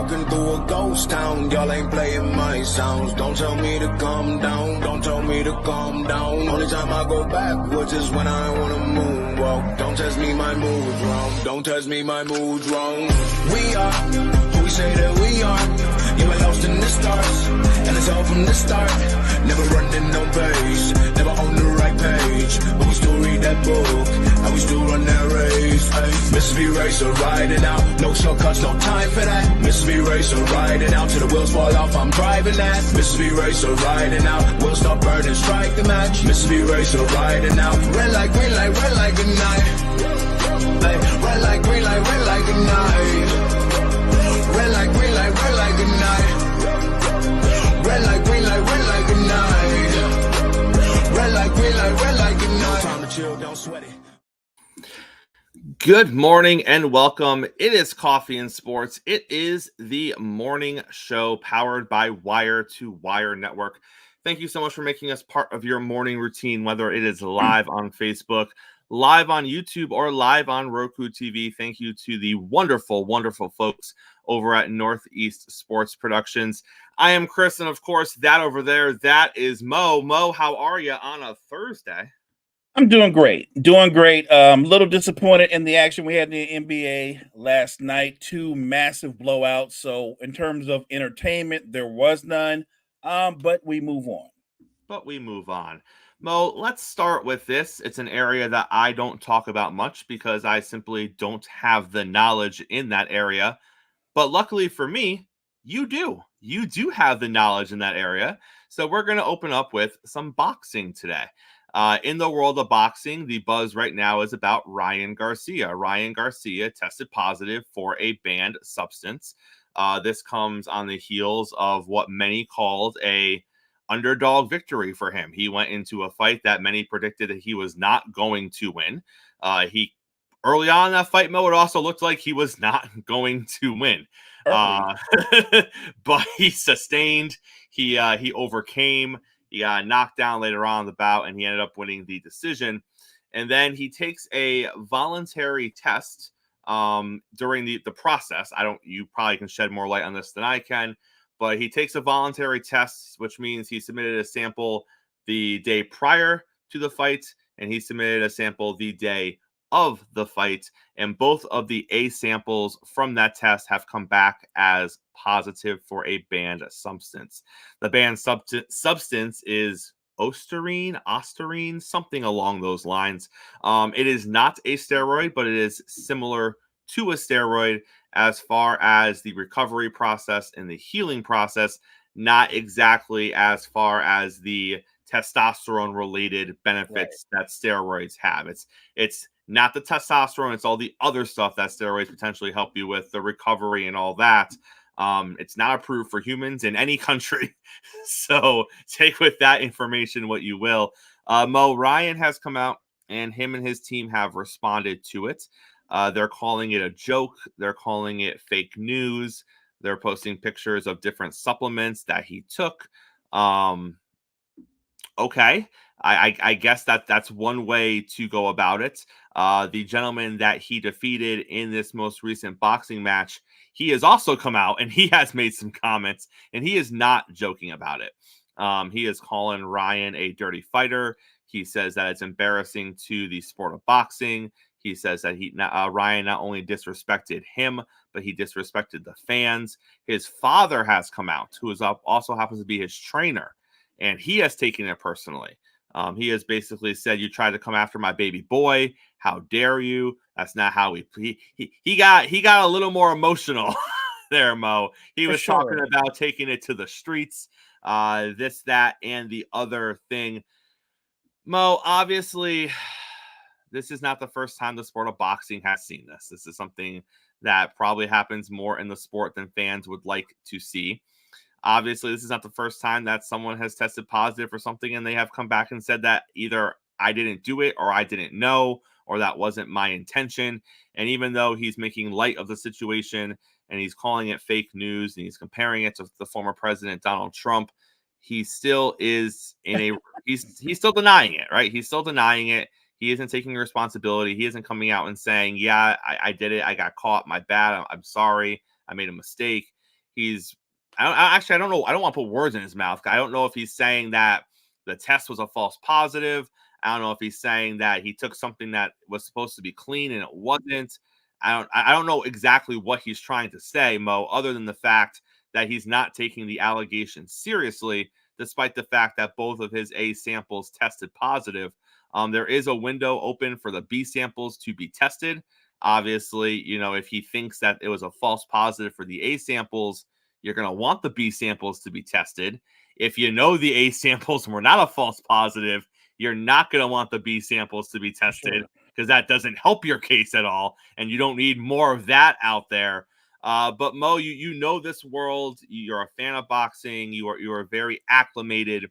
walking through a ghost town. Y'all ain't playing my sounds. Don't tell me to calm down. Don't tell me to calm down. Only time I go backwards is when I wanna moonwalk. Don't test me, my mood's wrong. Don't test me, my mood's wrong. We are who we say that we are. You were lost in the stars, and it's all from the start. Never running no pace, never on the right page. But we still read that book, and we still run that race. Ay. Mississippi Racer riding out, no shortcuts, no time for that. Mississippi Racer riding out, till the wheels fall off, I'm driving that. Mississippi Racer riding out, we'll stop burning, strike the match. Mississippi Racer riding out, red light, green light, red light, good night. Ay. Red light, green light, red light, good night. Red light, green light, red light, good night. Red light, green light, red light, good night. Red light, green light, red light, good night. No time to chill, don't sweat it. Good morning and welcome. It is Coffee and Sports. It is the morning show powered by Wire to Wire Network. Thank you so much for making us part of your morning routine, whether it is live on Facebook, live on YouTube, or live on Roku TV. Thank you to the wonderful, wonderful folks over at Northeast Sports Productions. I am Chris, and of course, that over there, that is Mo. Mo, how are you on a Thursday? I'm doing great. Doing great. A little disappointed in the action we had in the NBA last night. 2 massive blowouts. So in terms of entertainment, there was none. But we move on. Mo, let's start with this. It's an area that I don't talk about much because I simply don't have the knowledge in that area. But luckily for me, you do. You do have the knowledge in that area. So we're going to open up with some boxing today. In the world of boxing, the buzz right now is about Ryan Garcia. Ryan Garcia tested positive for a banned substance. This comes on the heels of what many called a underdog victory for him. He went into a fight that many predicted that he was not going to win. He early on in that fight, Mo, it also looked like he was not going to win. But he sustained. He overcame. He got knocked down later on in the bout, and he ended up winning the decision. And then he takes a voluntary test during the process. You probably can shed more light on this than I can, but he takes a voluntary test, which means he submitted a sample the day prior to the fight, and he submitted a sample the day of the fight, and both of the A samples from that test have come back as positive for a banned substance. The banned substance is Ostarine, something along those lines. It is not a steroid, but it is similar to a steroid as far as the recovery process and the healing process, not exactly as far as the testosterone related benefits that steroids have. It's not the testosterone, it's all the other stuff that steroids potentially help you with, the recovery and all that. It's not approved for humans in any country. So take with that information what you will. Mo, Ryan has come out, and him and his team have responded to it. They're calling it a joke. They're calling it fake news. They're posting pictures of different supplements that he took. Okay. I guess that's one way to go about it. The gentleman that he defeated in this most recent boxing match, he has also come out and he has made some comments, and he is not joking about it. He is calling Ryan a dirty fighter. He says that it's embarrassing to the sport of boxing. He says that Ryan not only disrespected him, but he disrespected the fans. His father has come out, who is also happens to be his trainer, and he has taken it personally. He has basically said, "You tried to come after my baby boy. How dare you? That's not how he got a little more emotional there, Mo. He was talking about taking it to the streets, this, that, and the other thing. Mo, obviously, this is not the first time the sport of boxing has seen this. This is something that probably happens more in the sport than fans would like to see. Obviously, this is not the first time that someone has tested positive for something and they have come back and said that either I didn't do it or I didn't know or that wasn't my intention. And even though he's making light of the situation and he's calling it fake news and he's comparing it to the former president, Donald Trump, he still is he's still denying it, right? He's still denying it. He isn't taking responsibility. He isn't coming out and saying, yeah, I did it. I got caught. My bad. I'm sorry. I made a mistake. he's I don't know. I don't want to put words in his mouth. I don't know if he's saying that the test was a false positive. I don't know if he's saying that he took something that was supposed to be clean and it wasn't. I don't know exactly what he's trying to say, Mo, other than the fact that he's not taking the allegations seriously, despite the fact that both of his A samples tested positive. There is a window open for the B samples to be tested. Obviously, if he thinks that it was a false positive for the A samples, you're going to want the B samples to be tested. If you know the A samples were not a false positive, you're not going to want the B samples to be tested because that doesn't help your case at all. And you don't need more of that out there. But Mo, you know this world. You're a fan of boxing. You are very acclimated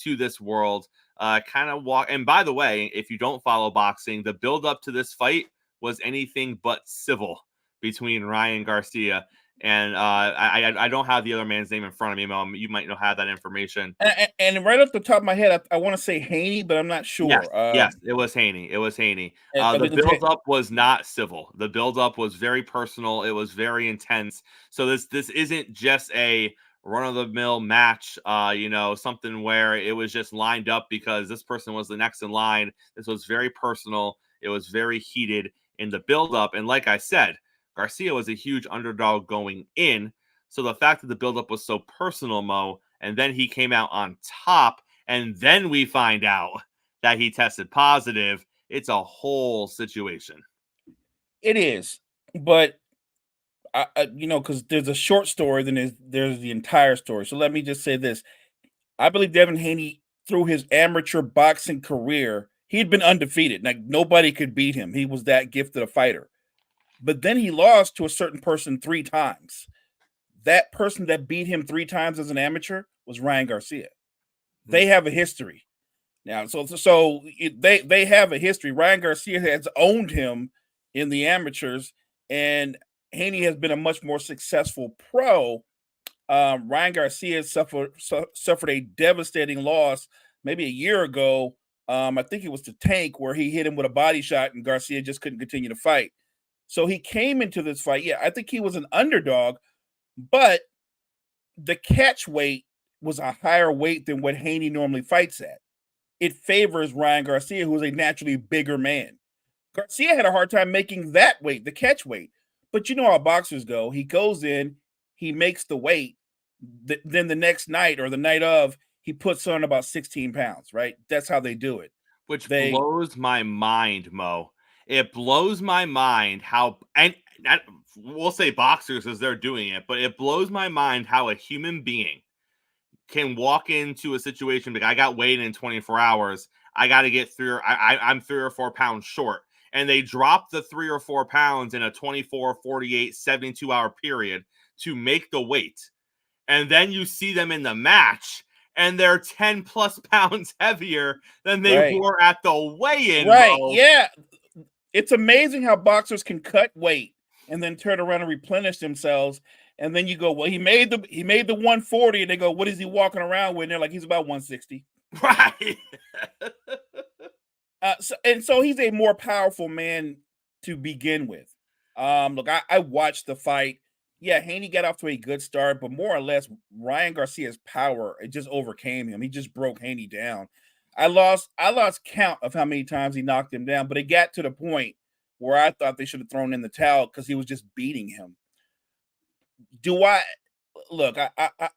to this world. Kind of walk. And by the way, if you don't follow boxing, the build up to this fight was anything but civil between Ryan Garcia and I don't have the other man's name in front of me, Mo. You might have that information. And right off the top of my head, I want to say Haney, but I'm not sure. Yes, it was Haney. The build-up was not civil. The build-up was very personal. It was very intense. So this isn't just a run-of-the-mill match, something where it was just lined up because this person was the next in line. This was very personal. It was very heated in the build-up. And like I said, Garcia was a huge underdog going in. So the fact that the buildup was so personal, Mo, and then he came out on top, and then we find out that he tested positive, it's a whole situation. It is. But, because there's a short story, then there's the entire story. So let me just say this. I believe Devin Haney, through his amateur boxing career, he'd been undefeated. Like, nobody could beat him. He was that gifted a fighter. But then he lost to a certain person 3 times. That person that beat him 3 times as an amateur was Ryan Garcia. They have a history now. So they have a history. Ryan Garcia has owned him in the amateurs, and Haney has been a much more successful pro. Ryan Garcia suffered a devastating loss maybe a year ago. I think it was to Tank, where he hit him with a body shot, and Garcia just couldn't continue to fight. So he came into this fight. Yeah, I think he was an underdog, but the catch weight was a higher weight than what Haney normally fights at. It favors Ryan Garcia, who is a naturally bigger man. Garcia had a hard time making that weight, the catch weight. But you know how boxers go. He goes in, he makes the weight. Then the next night or the night of, he puts on about 16 pounds, right? That's how they do it. Which blows my mind, Mo. It blows my mind how, and we'll say boxers as they're doing it, but it blows my mind how a human being can walk into a situation like, I got weighed in 24 hours. I got to get through. I'm 3 or 4 pounds short. And they drop the 3 or 4 pounds in a 24, 48, 72 hour period to make the weight. And then you see them in the match and they're 10 plus pounds heavier than they were at the weigh-in. Right. Mo. Yeah. It's amazing how boxers can cut weight and then turn around and replenish themselves. And then you go, well, he made the 140, and they go, what is he walking around with? And they're like, he's about 160. Right. So he's a more powerful man to begin with. Look, I watched the fight. Yeah, Haney got off to a good start, but more or less, Ryan Garcia's power, it just overcame him. He just broke Haney down. I lost count of how many times he knocked him down, but it got to the point where I thought they should have thrown in the towel because he was just beating him.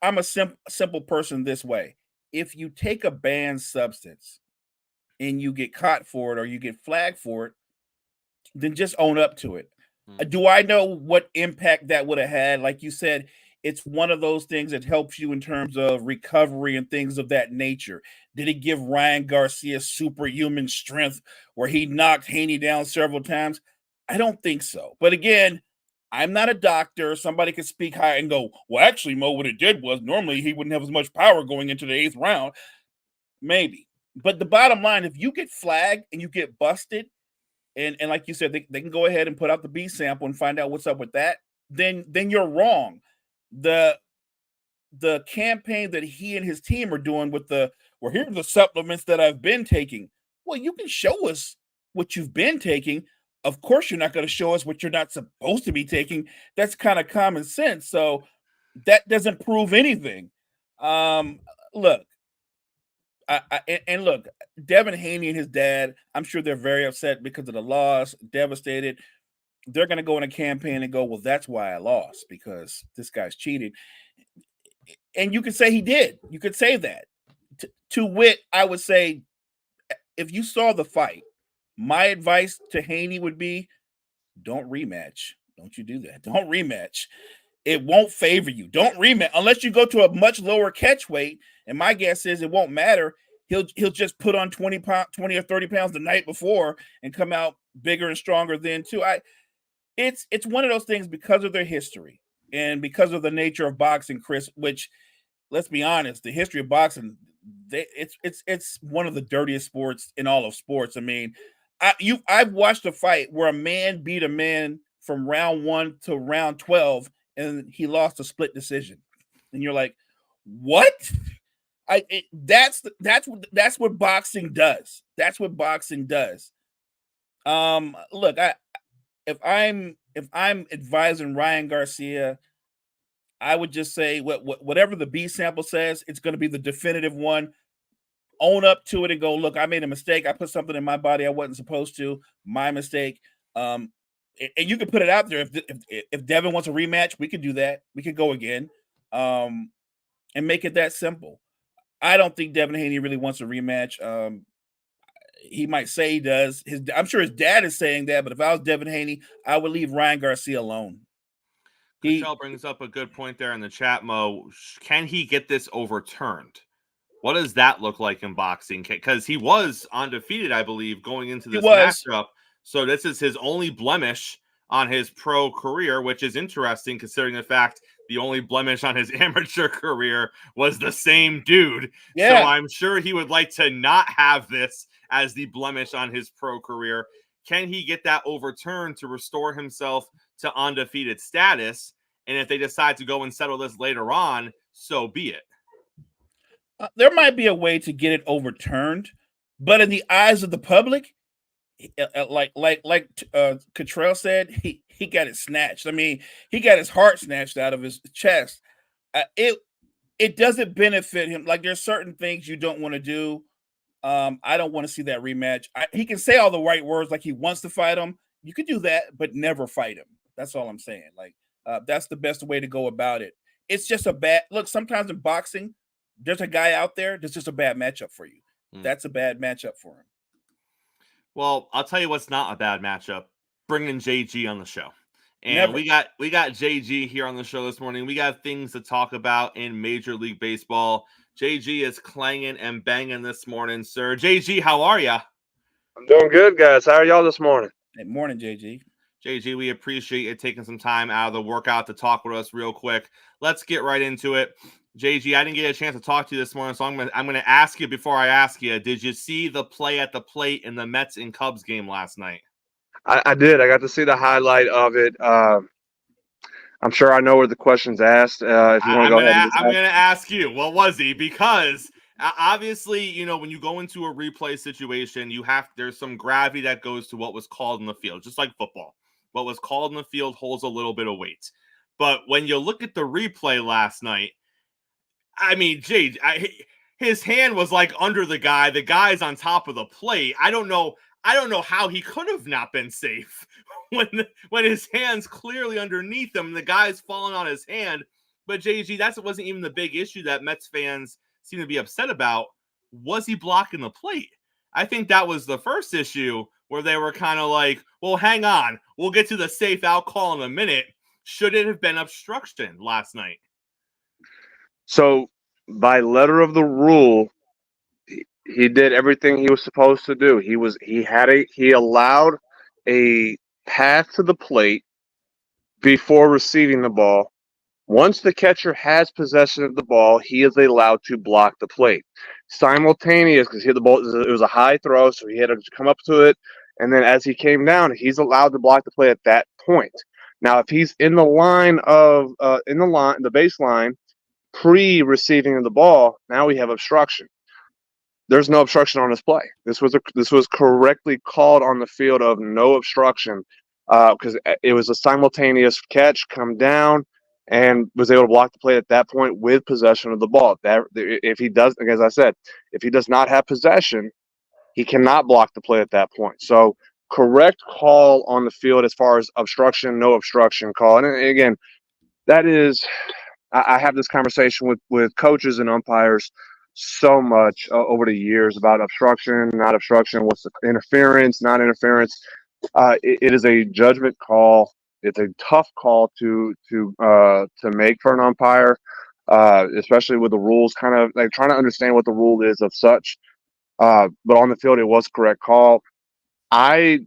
I'm a simple person this way. If you take a banned substance and you get caught for it or you get flagged for it, then just own up to it. Do I know what impact that would have had? Like you said, it's one of those things that helps you in terms of recovery and things of that nature. Did it give Ryan Garcia superhuman strength where he knocked Haney down several times? I don't think so. But again, I'm not a doctor. Somebody could speak high and go, well, actually, Mo, what it did was normally he wouldn't have as much power going into the 8th round. Maybe. But the bottom line, if you get flagged and you get busted, and like you said, they can go ahead and put out the B sample and find out what's up with that, then you're wrong. The campaign that he and his team are doing with well, here are the supplements that I've been taking. Well, you can show us what you've been taking. Of course, you're not going to show us what you're not supposed to be taking. That's kind of common sense. So that doesn't prove anything. Look, and look, Devin Haney and his dad, I'm sure they're very upset because of the loss, devastated. They're going to go in a campaign and go, well, that's why I lost, because this guy's cheated. And you could say he did. You could say that. To wit, I would say, if you saw the fight, my advice to Haney would be, don't rematch. Don't you do that. Don't rematch. It won't favor you. Don't rematch unless you go to a much lower catch weight. And my guess is it won't matter. He'll just put on 20 or 30 pounds the night before and come out bigger and stronger then too. It's one of those things, because of their history and because of the nature of boxing, Chris, which, let's be honest, the history of boxing, it's one of the dirtiest sports in all of sports. I mean, I've watched a fight where a man beat a man from round 1 to round 12 and he lost a split decision. And you're like, what? That's what boxing does. That's what boxing does. Look, if I'm advising Ryan Garcia, I would just say whatever the B sample says, it's going to be the definitive one. Own up to it and go, look, I made a mistake. I put something in my body I wasn't supposed to. My mistake. And you can put it out there. If Devin wants a rematch, we could do that. We could go again, and make it that simple. I don't think Devin Haney really wants a rematch. He might say he does. I'm sure his dad is saying that, but if I was Devin Haney, I would leave Ryan Garcia alone. Michelle brings up a good point there in the chat, Mo. Can he get this overturned? What does that look like in boxing? Because he was undefeated, I believe, going into this matchup. So this is his only blemish on his pro career, which is interesting considering the fact the only blemish on his amateur career was the same dude. Yeah. So I'm sure he would like to not have this as the blemish on his pro career. Can he get that overturned to restore himself to undefeated status? And if they decide to go and settle this later on, so be it. There might be a way to get it overturned, but in the eyes of the public, like Cottrell said, he got it snatched. I mean, he got his heart snatched out of his chest. It doesn't benefit him. Like, there's certain things you don't want to do. I don't want to see that rematch. He can say all the right words, like he wants to fight him. You could do that, but never fight him. That's all I'm saying. Like, that's the best way to go about it. It's just a bad look. Sometimes in boxing, there's a guy out there that's just a bad matchup for you. That's a bad matchup for him. Well, I'll tell you what's not a bad matchup. Bringing JG on the show. And we got JG here on the show this morning. We got things to talk about in Major League Baseball. JG is clanging and banging this morning, sir. JG, how are you? I'm doing good, guys. How are y'all this morning? Good morning, JG. JG, we appreciate you taking some time out of the workout to talk with us real quick. Let's get right into it. JG, I didn't get a chance to talk to you this morning, so I'm gonna ask you before I ask you. Did you see the play at the plate in the Mets and Cubs game last night? I did. I got to see the highlight of it. I'm sure I know where the question's asked. If you want to go ahead, I'm going to ask you, what was he? Because obviously, you know, when you go into a replay situation, there's some gravity that goes to what was called in the field, just like football. What was called in the field holds a little bit of weight. But when you look at the replay last night, I mean, his hand was like under the guy. The guy's on top of the plate. I don't know how he could have not been safe when his hand's clearly underneath him. The guy's falling on his hand. But JG, that wasn't even the big issue that Mets fans seem to be upset about. Was he blocking the plate? I think that was the first issue where they were kind of like, well, hang on. We'll get to the safe out call in a minute. Should it have been obstruction last night? So, by letter of the rule, he did everything he was supposed to do. He allowed a path to the plate before receiving the ball. Once the catcher has possession of the ball, he is allowed to block the plate. Simultaneous, because he had the ball, it was a high throw, so he had to come up to it, and then as he came down, he's allowed to block the play at that point. Now, if he's in the line of the baseline, pre-receiving of the ball, now we have obstruction. There's no obstruction on this play. This was correctly called on the field of no obstruction, because it was a simultaneous catch, come down, and was able to block the play at that point with possession of the ball. That if he does, as I said, if he does not have possession, he cannot block the play at that point. So correct call on the field as far as obstruction, no obstruction call. And again, that is, I have this conversation with coaches and umpires so much over the years about obstruction, not obstruction, what's the interference, not interference. It is a judgment call. It's a tough call to make for an umpire, especially with the rules. Kind of like trying to understand what the rule is of such. But on the field, it was correct call. I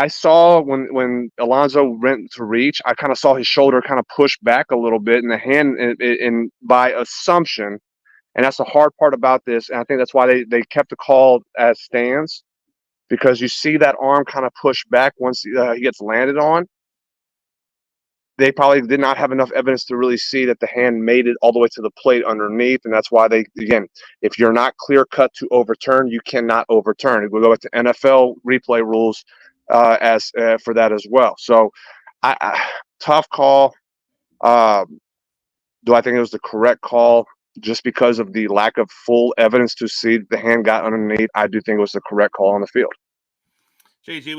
saw when Alonso went to reach, I kind of saw his shoulder kind of push back a little bit, and the hand, and by assumption, and that's the hard part about this, and I think that's why they kept the call as stands, because you see that arm kind of push back once he gets landed on. They probably did not have enough evidence to really see that the hand made it all the way to the plate underneath, and that's why they, again, if you're not clear cut to overturn, you cannot overturn. We'll go back to NFL replay rules as for that as well. So, tough call. Do I think it was the correct call just because of the lack of full evidence to see the hand got underneath? I do think it was the correct call on the field. JG,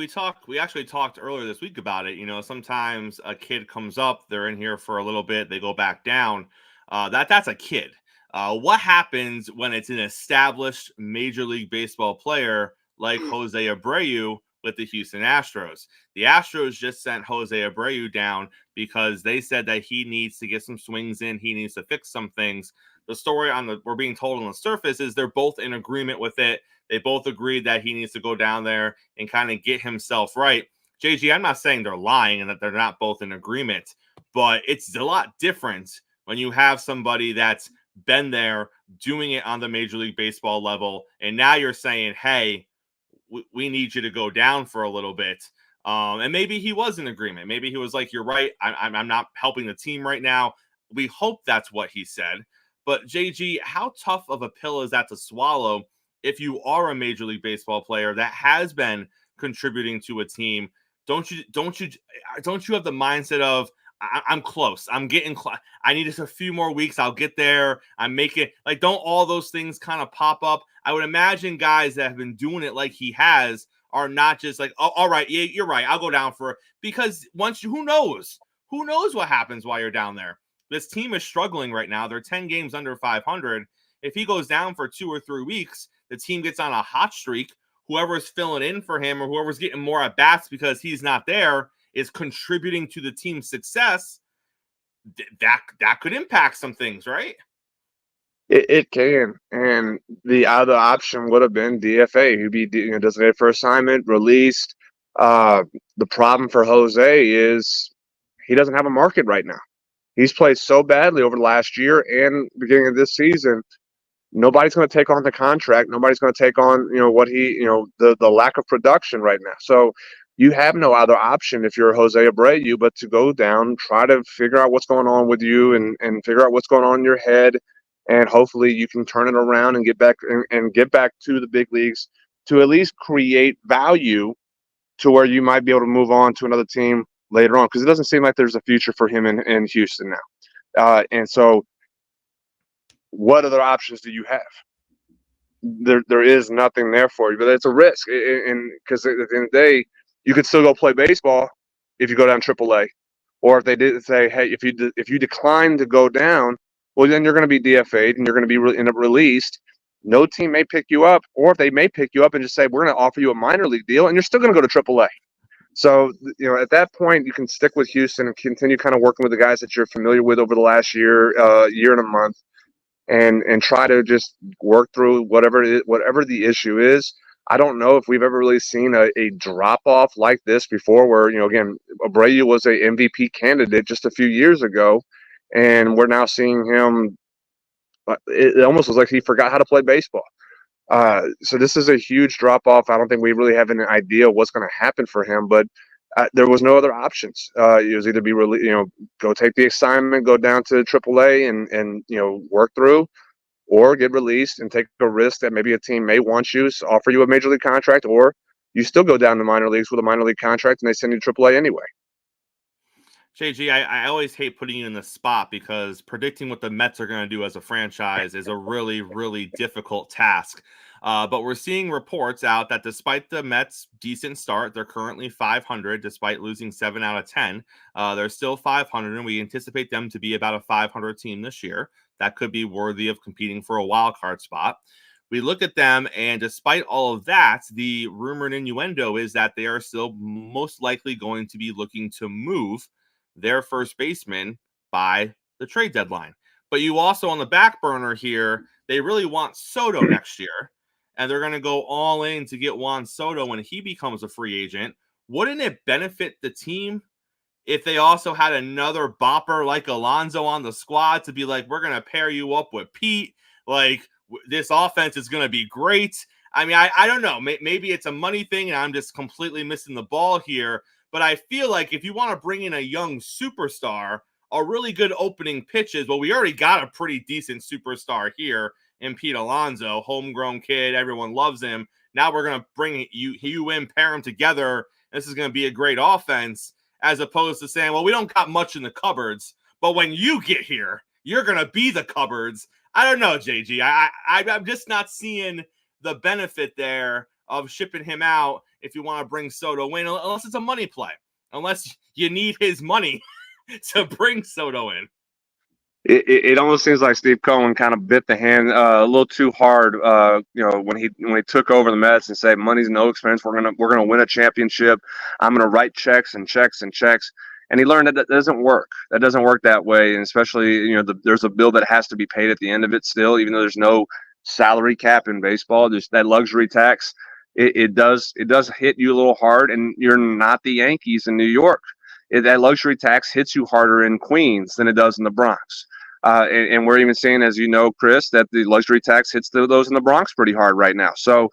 we actually talked earlier this week about it. You know, sometimes a kid comes up, they're in here for a little bit, they go back down. That's a kid. What happens when it's an established Major League Baseball player like Jose Abreu with the Houston Astros? The Astros just sent Jose Abreu down because they said that he needs to get some swings in, he needs to fix some things. The story we're being told on the surface is they're both in agreement with it. They both agreed that he needs to go down there and kind of get himself right. JG, I'm not saying they're lying and that they're not both in agreement, but it's a lot different when you have somebody that's been there doing it on the Major League Baseball level, and now you're saying, hey, we need you to go down for a little bit. And maybe he was in agreement. Maybe he was like, you're right, I'm not helping the team right now. We hope that's what he said. But JG, how tough of a pill is that to swallow if you are a Major League Baseball player that has been contributing to a team? Don't you have the mindset of, I'm close, I'm getting close, I need just a few more weeks, I'll get there, I'm making, like, don't all those things kind of pop up? I would imagine guys that have been doing it like he has are not just like, oh, all right, yeah, you're right, I'll go down for it. Because who knows what happens while you're down there. This team is struggling right now. They're 10 games under 500. If he goes down for 2 or 3 weeks, the team gets on a hot streak. Whoever's filling in for him or whoever's getting more at bats because he's not there is contributing to the team's success. That could impact some things, right? It can, and the other option would have been DFA. He'd be designated for assignment, released. The problem for Jose is he doesn't have a market right now. He's played so badly over the last year and beginning of this season. Nobody's going to take on the contract. Nobody's going to take on, the lack of production right now. So you have no other option if you're Jose Abreu but to go down, try to figure out what's going on with you and figure out what's going on in your head. And hopefully you can turn it around and get back to the big leagues to at least create value to where you might be able to move on to another team later on, because it doesn't seem like there's a future for him in Houston now. And so what other options do you have? There is nothing there for you, but it's a risk. And because at the end of the day, you could still go play baseball if you go down AAA, or if they did say, hey, if you decline to go down, well, then you're going to be DFA'd and you're going to be end up released. No team may pick you up, or if they may pick you up and just say, we're going to offer you a minor league deal, and you're still going to go to AAA. So, at that point, you can stick with Houston and continue kind of working with the guys that you're familiar with over the last year and a month, and try to just work through whatever the issue is. I don't know if we've ever really seen a drop-off like this before where, again, Abreu was a MVP candidate just a few years ago, and we're now seeing him – it almost was like he forgot how to play baseball. So this is a huge drop-off. I don't think we really have an idea what's going to happen for him, but there was no other options. It was either be go take the assignment, go down to AAA and work through, or get released and take a risk that maybe a team may want you, offer you a major league contract, or you still go down to minor leagues with a minor league contract and they send you to AAA anyway. JG, I always hate putting you in the spot because predicting what the Mets are going to do as a franchise is a really, really difficult task. But we're seeing reports out that despite the Mets' decent start, they're currently 500, despite losing 7 out of 10. They're still 500, and we anticipate them to be about a 500 team this year. That could be worthy of competing for a wild card spot. We look at them, and despite all of that, the rumor and innuendo is that they are still most likely going to be looking to move their first baseman by the trade deadline. But you also on the back burner here, they really want Soto next year, and they're going to go all in to get Juan Soto when he becomes a free agent. Wouldn't it benefit the team if they also had another bopper like Alonso on the squad to be like, we're going to pair you up with Pete? Like, this offense is going to be great. I mean, I don't know. Maybe it's a money thing, and I'm just completely missing the ball here. But I feel like if you want to bring in a young superstar, a really good opening pitches, well, we already got a pretty decent superstar here in Pete Alonso, homegrown kid. Everyone loves him. Now we're going to bring you in, pair them together. This is going to be a great offense, as opposed to saying, well, we don't got much in the cupboards, but when you get here, you're going to be the cupboards. I don't know, JG. I'm just not seeing the benefit there of shipping him out if you want to bring Soto in, unless it's a money play, unless you need his money to bring Soto in. It almost seems like Steve Cohen kind of bit the hand a little too hard, when he took over the Mets and said money's no expense. We're gonna win a championship. I'm gonna write checks and checks and checks. And he learned that doesn't work. That doesn't work that way. And especially, there's a bill that has to be paid at the end of it still, even though there's no salary cap in baseball. There's that luxury tax. It does hit you a little hard, and you're not the Yankees in New York. That luxury tax hits you harder in Queens than it does in the Bronx. And we're even seeing, as you know, Chris, that the luxury tax hits those in the Bronx pretty hard right now. So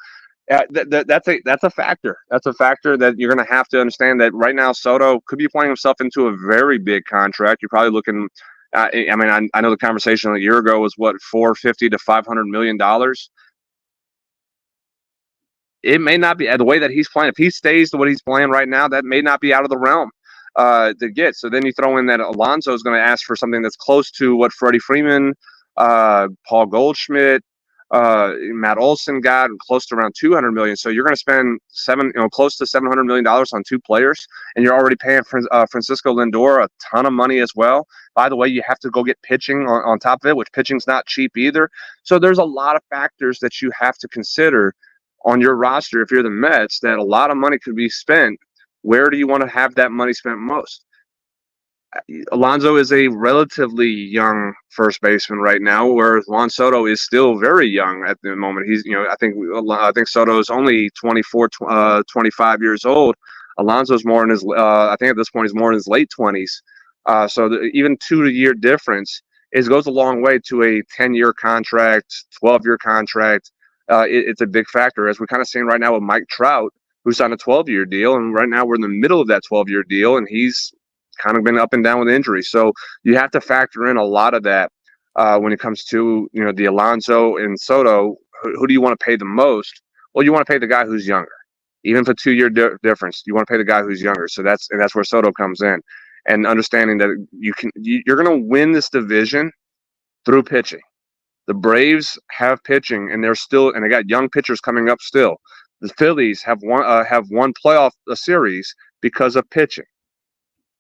that's a factor. That's a factor that you're going to have to understand that right now Soto could be playing himself into a very big contract. You're probably looking. I know the conversation a year ago was what, $450 to $500 million. It may not be the way that he's playing. If he stays the way he's playing right now, that may not be out of the realm to get. So then you throw in that Alonso is going to ask for something that's close to what Freddie Freeman, Paul Goldschmidt, Matt Olson got, close to around $200 million. So you're going to spend close to $700 million on two players, and you're already paying Francisco Lindor a ton of money as well. By the way, you have to go get pitching on top of it, which pitching's not cheap either. So there's a lot of factors that you have to consider on your roster if you're the Mets, that a lot of money could be spent. Where do you want to have that money spent most? Alonso is a relatively young first baseman right now, whereas Juan Soto is still very young at the moment. He's, I think Soto is only 24, 25 years old. Alonso's more in his, I think at this point he's more in his late 20s. So even 2-year difference goes a long way to a 10-year contract, 12-year contract. It's a big factor, as we're kind of seeing right now with Mike Trout, who signed a 12-year deal, and right now we're in the middle of that 12-year deal, and he's kind of been up and down with injuries. So you have to factor in a lot of that when it comes to the Alonso and Soto. Who do you want to pay the most? Well, you want to pay the guy who's younger, even for 2-year difference. You want to pay the guy who's younger. So that's where Soto comes in, and understanding that you're going to win this division through pitching. The Braves have pitching, and they got young pitchers coming up still. The Phillies have won playoff series because of pitching.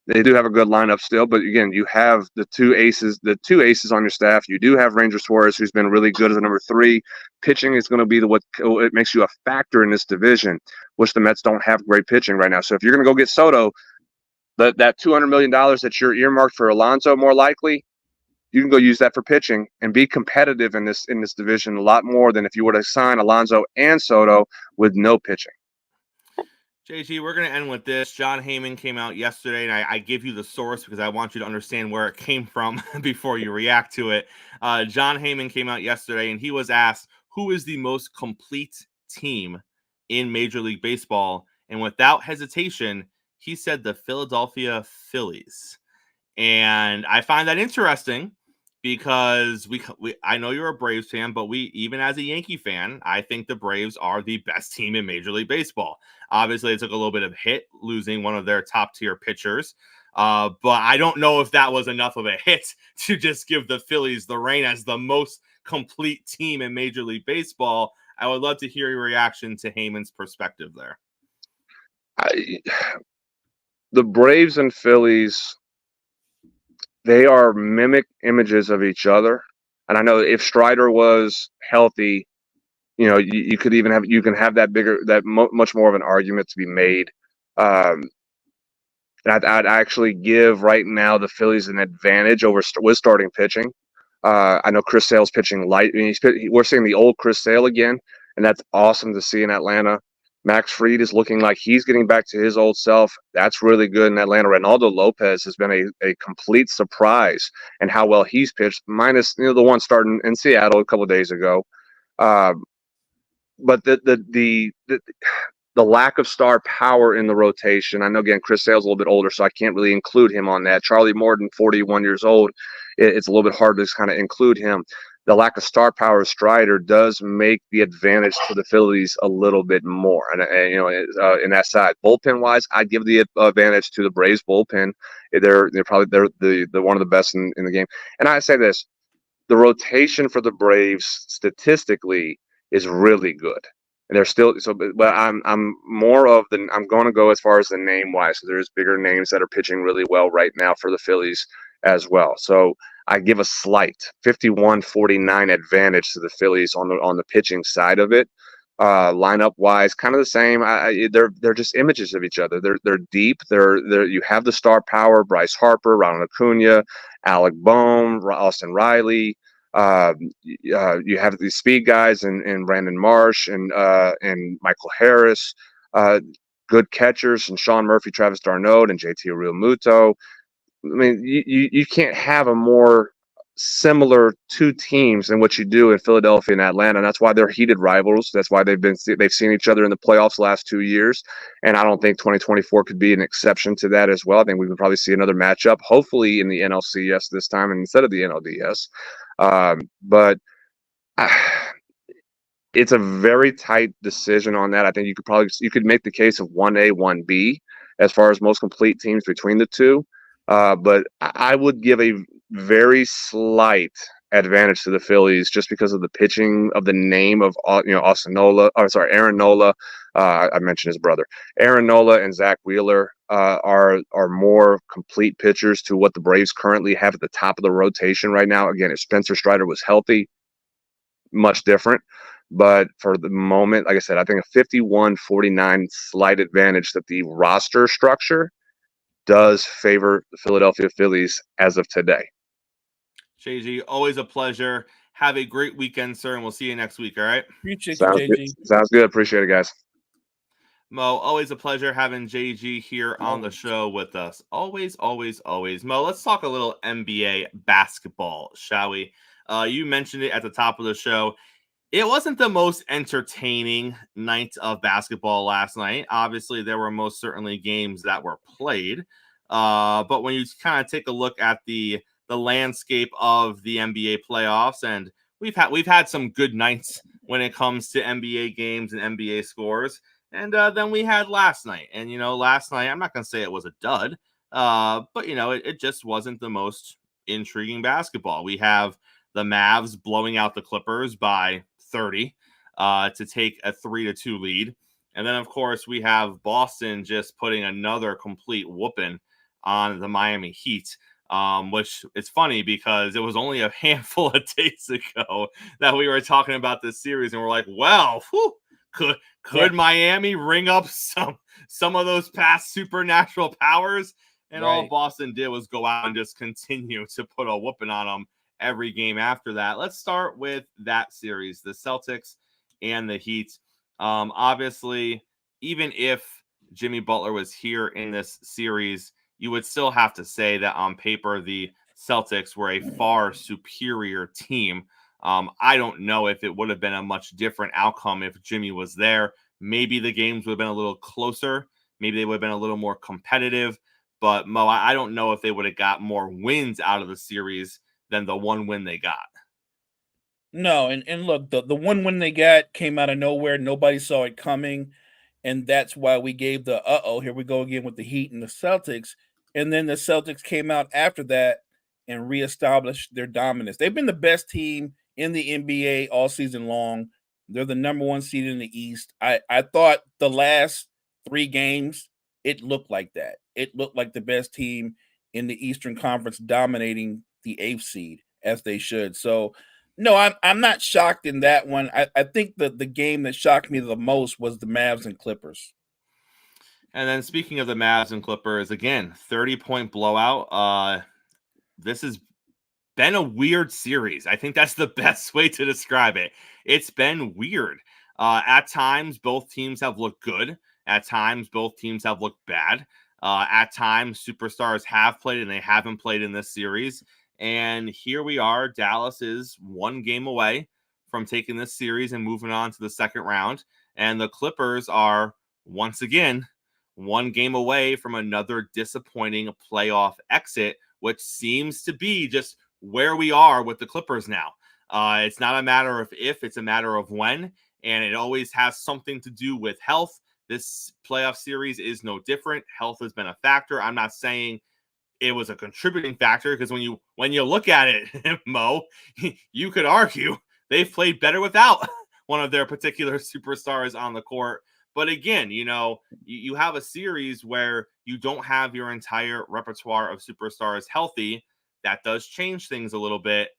They do have a good lineup still, but again, you have the two aces on your staff. You do have Ranger Suarez, who's been really good as a number 3. Pitching is going to be what it makes you a factor in this division, which the Mets don't have great pitching right now. So if you're going to go get Soto, that $200 million that you're earmarked for Alonso, more likely, you can go use that for pitching and be competitive in this division a lot more than if you were to sign Alonso and Soto with no pitching. JG, we're going to end with this. Jon Heyman came out yesterday, and I give you the source because I want you to understand where it came from before you react to it. Jon Heyman came out yesterday, and he was asked, who is the most complete team in Major League Baseball? And without hesitation, he said the Philadelphia Phillies. And I find that interesting because I know you're a Braves fan, but even as a Yankee fan, I think the Braves are the best team in Major League Baseball. Obviously, it took a little bit of hit losing one of their top tier pitchers. But I don't know if that was enough of a hit to just give the Phillies the reign as the most complete team in Major League Baseball. I would love to hear your reaction to Heyman's perspective there. The Braves and Phillies, they are mimic images of each other. And I know if Strider was healthy, you could even have that much more of an argument to be made. And I'd actually give right now the Phillies an advantage with starting pitching. I know Chris Sale's pitching light. We're seeing the old Chris Sale again, and that's awesome to see in Atlanta. Max Fried is looking like he's getting back to his old self. That's really good in Atlanta. Reynaldo Lopez has been a complete surprise and how well he's pitched, minus the one starting in Seattle a couple of days ago. But the lack of star power in the rotation. I know, again, Chris Sale's a little bit older, so I can't really include him on that. Charlie Morton, 41 years old, it's a little bit hard to just kind of include him. The lack of star power of Strider does make the advantage to the Phillies a little bit more. And in that side, bullpen wise, I'd give the advantage to the Braves bullpen. They're probably the one of the best in the game. And I say this, the rotation for the Braves statistically is really good. And they're still but I'm going to go as far as the name wise. So there's bigger names that are pitching really well right now for the Phillies as well. So I give a slight 51-49 advantage to the Phillies on the pitching side of it. Lineup wise, kind of the same. They're just images of each other. They're deep. You have the star power: Bryce Harper, Ronald Acuna, Alec Bohm, Austin Riley. You have these speed guys and Brandon Marsh and Michael Harris, good catchers, and Sean Murphy, Travis d'Arnaud, and JT Realmuto. I mean, you can't have a more similar two teams than what you do in Philadelphia and Atlanta. And that's why they're heated rivals. That's why they've seen each other in the playoffs last 2 years. And I don't think 2024 could be an exception to that as well. I think we can probably see another matchup, hopefully in the NLCS this time instead of the NLDS. But it's a very tight decision on that. I think you could make the case of 1A, 1B as far as most complete teams between the two. But I would give a very slight advantage to the Phillies just because of the pitching of the name of Aaron Nola. I mentioned his brother. Aaron Nola and Zach Wheeler are more complete pitchers to what the Braves currently have at the top of the rotation right now. Again, if Spencer Strider was healthy, much different. But for the moment, like I said, I think a 51-49 slight advantage that the roster structure does favor the Philadelphia Phillies as of today. JG, always a pleasure. Have a great weekend, sir, and we'll see you next week, all right? Appreciate you, JG. Sounds good. Appreciate it, guys. Mo, always a pleasure having JG here on the show with us. Always, always, always. Mo, let's talk a little NBA basketball, shall we? You mentioned it at the top of the show. It wasn't the most entertaining night of basketball last night. Obviously, there were most certainly games that were played. But when you kind of take a look at the landscape of the NBA playoffs, and we've had some good nights when it comes to NBA games and NBA scores. And then we had last night. And, last night, I'm not going to say it was a dud, but, it just wasn't the most intriguing basketball. We have the Mavs blowing out the Clippers by 30 to take a 3-2 lead. And then, of course, we have Boston just putting another complete whooping on the Miami Heat, which is funny because it was only a handful of days ago that we were talking about this series. And we're like, well, could Miami ring up some of those past supernatural powers? And all Boston did was go out and just continue to put a whooping on them every game after that. Let's start with that series, the Celtics and the Heat. Obviously, even if Jimmy Butler was here in this series, you would still have to say that on paper, the Celtics were a far superior team. I don't know if it would have been a much different outcome if Jimmy was there. Maybe the games would have been a little closer. Maybe they would have been a little more competitive. But, Mo, I don't know if they would have got more wins out of the series than the one win they got. No, and look, the one win they got came out of nowhere. Nobody saw it coming. And that's why we gave here we go again with the Heat and the Celtics. And then the Celtics came out after that and reestablished their dominance. They've been the best team in the NBA all season long. They're the number one seed in the East. I thought the last 3 games, it looked like that. It looked like the best team in the Eastern Conference dominating the 8th seed, as they should. So, no, I'm not shocked in that one. I think the game that shocked me the most was the Mavs and Clippers. And then speaking of the Mavs and Clippers, again, 30-point blowout. This has been a weird series. I think that's the best way to describe it. It's been weird. At times, both teams have looked good. At times, both teams have looked bad. At times, superstars have played and they haven't played in this series. And here we are. Dallas is 1 game away from taking this series and moving on to the second round. And the Clippers are, once again, 1 game away from another disappointing playoff exit, which seems to be just where we are with the Clippers now. It's not a matter of if, it's a matter of when, and it always has something to do with health. This playoff series is no different. Health has been a factor. I'm not saying it was a contributing factor, because when you look at it, Mo, you could argue they've played better without one of their particular superstars on the court. But again, you have a series where you don't have your entire repertoire of superstars healthy. That does change things a little bit.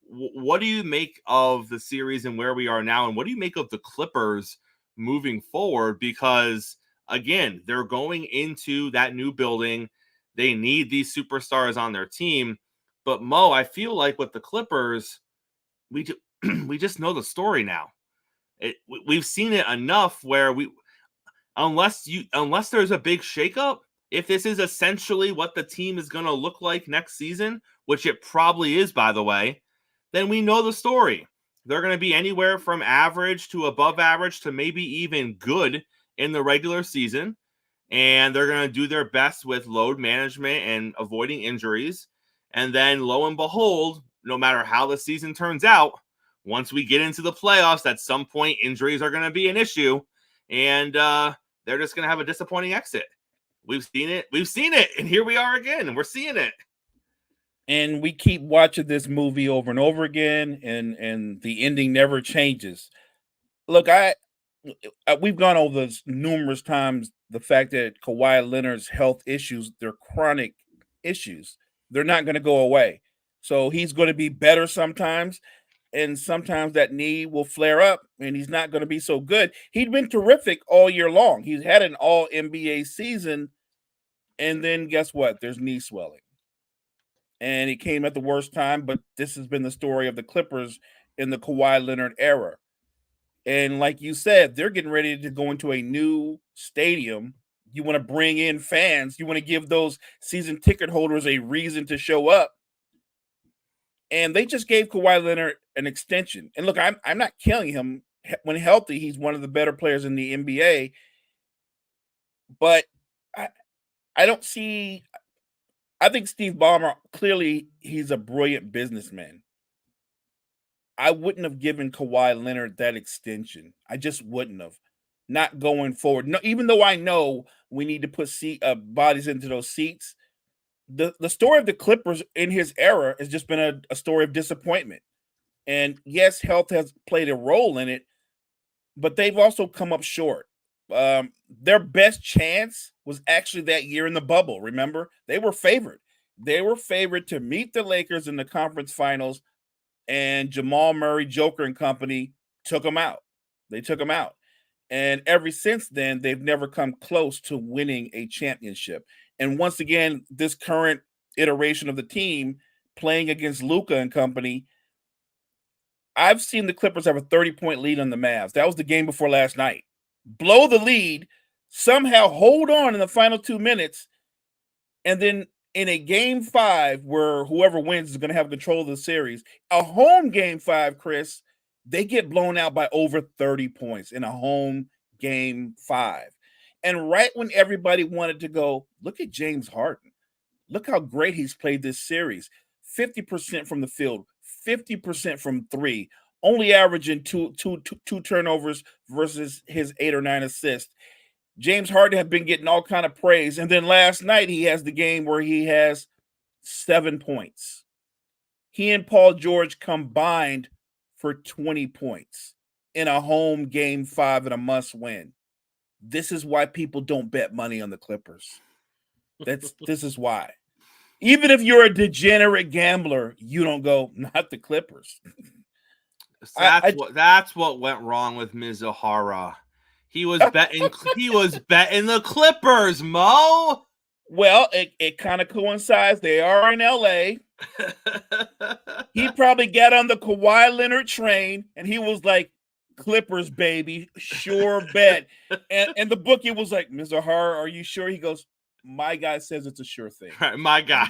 What do you make of the series and where we are now? And what do you make of the Clippers moving forward? Because, again, they're going into that new building. They need these superstars on their team. But, Mo, I feel like with the Clippers, we just know the story now. We've seen it enough where unless there's a big shakeup, if this is essentially what the team is going to look like next season, which it probably is, by the way, then we know the story. They're going to be anywhere from average to above average to maybe even good in the regular season. And they're going to do their best with load management and avoiding injuries. And then, lo and behold, no matter how the season turns out, once we get into the playoffs, at some point, injuries are going to be an issue. And they're just going to have a disappointing exit. We've seen it. And here we are again, and we're seeing it. And we keep watching this movie over and over again, and the ending never changes. Look, we've gone over this numerous times, the fact that Kawhi Leonard's health issues, they're chronic issues. They're not going to go away. So he's going to be better sometimes, and sometimes that knee will flare up, and he's not going to be so good. He'd been terrific all year long. He's had an all-NBA season, and then guess what? There's knee swelling. And it came at the worst time, but this has been the story of the Clippers in the Kawhi Leonard era. And like you said, they're getting ready to go into a new stadium. You want to bring in fans. You want to give those season ticket holders a reason to show up. And they just gave Kawhi Leonard an extension. And look, I'm not killing him. When healthy, he's one of the better players in the NBA. But I don't see... I think Steve Ballmer, clearly he's a brilliant businessman. I wouldn't have given Kawhi Leonard that extension. I just wouldn't have. Not going forward. No, even though I know we need to put bodies into those seats, the story of the Clippers in his era has just been a story of disappointment. And yes, health has played a role in it, but they've also come up short. Their best chance was actually that year in the bubble. Remember, they were favored. They were favored to meet the Lakers in the conference finals, and Jamal Murray, Joker and company took them out. They took them out. And ever since then, they've never come close to winning a championship. And once again, this current iteration of the team playing against Luka and company, I've seen the Clippers have a 30-point lead on the Mavs. That was the game before last night. Blow the lead, somehow hold on in the final 2 minutes, and then in a game 5 where whoever wins is going to have control of the series, a home game 5, Chris, they get blown out by over 30 points in a home game 5. And right when everybody wanted to go, look at James Harden. Look how great he's played this series. 50% from the field, 50% from 3. Only averaging two turnovers versus his 8 or 9 assists. James Harden has been getting all kind of praise, and then last night he has the game where he has 7 points. He and Paul George combined for 20 points in a home game 5 and a must win. This is why people don't bet money on the Clippers. This is why. Even if you're a degenerate gambler, you don't go, not the Clippers. That's what went wrong with Mizuhara. He was betting the Clippers, Mo. Well, it kind of coincides. They are in LA. He probably got on the Kawhi Leonard train and he was like, Clippers, baby, sure bet. And the bookie was like, Mizuhara, are you sure? He goes, my guy says it's a sure thing. Right, my guy.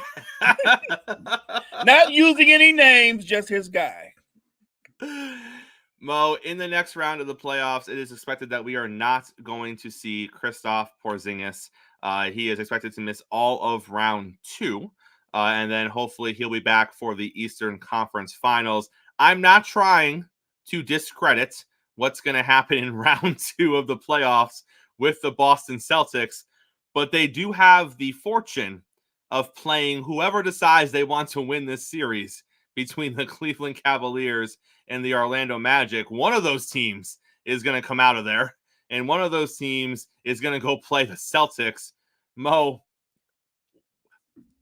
Not using any names, just his guy. Mo, in the next round of the playoffs, it is expected that we are not going to see Kristaps Porzingis. He is expected to miss all of round 2. And then hopefully he'll be back for the Eastern Conference Finals. I'm not trying to discredit what's going to happen in round 2 of the playoffs with the Boston Celtics, but they do have the fortune of playing whoever decides they want to win this series between the Cleveland Cavaliers and the Orlando Magic. One of those teams is going to come out of there, and one of those teams is going to go play the Celtics. Mo,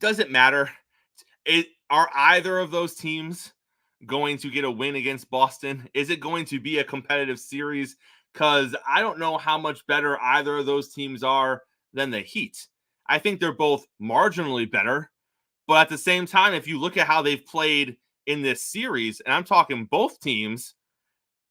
does it matter? Are either of those teams going to get a win against Boston? Is it going to be a competitive series? Because I don't know how much better either of those teams are than the Heat. I think they're both marginally better, but at the same time, if you look at how they've played in this series, and I'm talking both teams,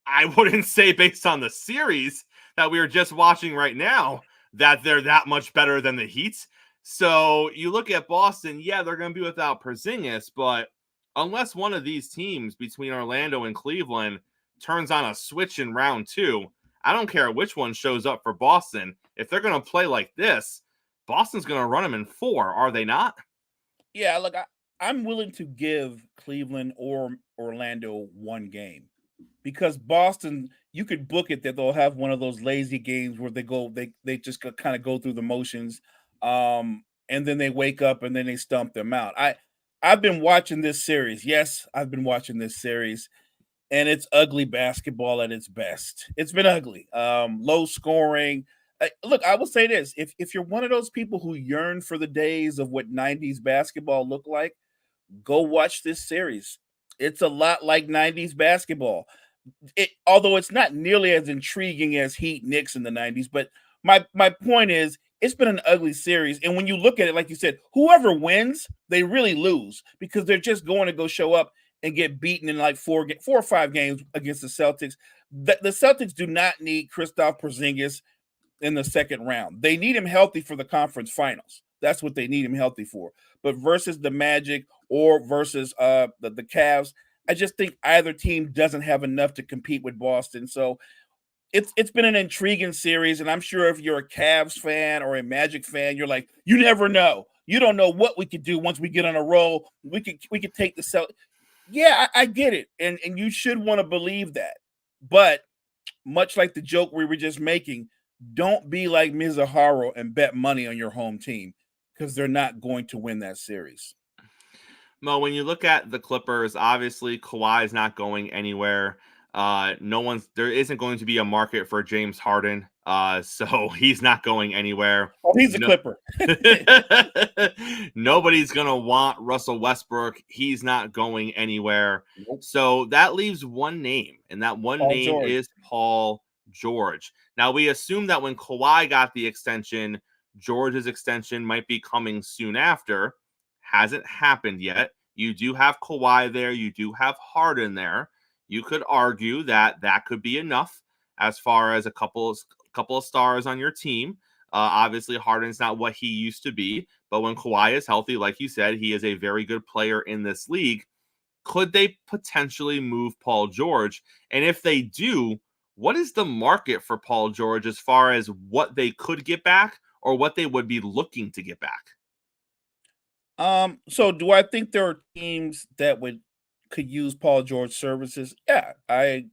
I wouldn't say based on the series that we are just watching right now that they're that much better than the Heat. So you look at Boston, yeah, they're going to be without Porzingis, but unless one of these teams between Orlando and Cleveland turns on a switch in round 2, I don't care which one shows up for Boston. If they're going to play like this, Boston's going to run them in 4, are they not? Yeah, look, I'm willing to give Cleveland or Orlando one game because Boston, you could book it that they'll have one of those lazy games where they just kind of go through the motions, and then they wake up and then they stump them out. I've been watching this series. Yes, I've been watching this series, and it's ugly basketball at its best. It's been ugly, low scoring. Look, I will say this: if you're one of those people who yearn for the days of what '90s basketball looked like, go watch this series. It's a lot like '90s basketball. Although it's not nearly as intriguing as Heat Knicks in the '90s, but my point is, it's been an ugly series. And when you look at it, like you said, whoever wins, they really lose because they're just going to go show up and get beaten in like 4 or 5 games against the Celtics. The Celtics do not need Kristaps Porzingis in the second round. They need him healthy for the conference finals. That's what they need him healthy for. But versus the Magic or versus the Cavs, I just think either team doesn't have enough to compete with Boston. So it's been an intriguing series, and I'm sure if you're a Cavs fan or a Magic fan, you're like, you never know. You don't know what we could do once we get on a roll. We could take the Celtics. Yeah, I get it, and you should want to believe that. But much like the joke we were just making, don't be like Mizuhara and bet money on your home team because they're not going to win that series. Mo, when you look at the Clippers, obviously Kawhi is not going anywhere. There isn't going to be a market for James Harden. So he's not going anywhere. Oh, he's a Clipper. Nobody's going to want Russell Westbrook. He's not going anywhere. Nope. So that leaves one name, and that one Paul name George. is Paul George. Now, we assume that when Kawhi got the extension, George's extension might be coming soon after. Hasn't happened yet. You do have Kawhi there. You do have Harden there. You could argue that that could be enough as far as a couple of stars on your team. Obviously, Harden's not what he used to be, but when Kawhi is healthy, like you said, he is a very good player in this league. Could they potentially move Paul George? And if they do, what is the market for Paul George as far as what they could get back or what they would be looking to get back? So do I think there are teams that could use Paul George services? Yeah,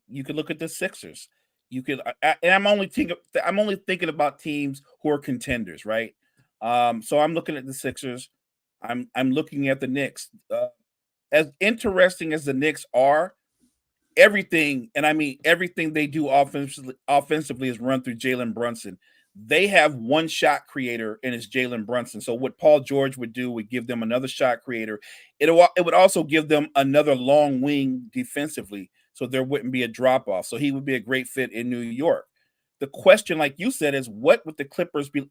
you could look at the Sixers. You could, and I'm only thinking about teams who are contenders, right? So I'm looking at the Sixers. I'm looking at the Knicks. As interesting as the Knicks are, everything, and I mean everything they do offensively is run through Jalen Brunson. They have one shot creator, and it's Jalen Brunson. So what Paul George would do would give them another shot creator. It would also give them another long wing defensively, so there wouldn't be a drop off. So he would be a great fit in New York. The question, like you said, is what would the Clippers be?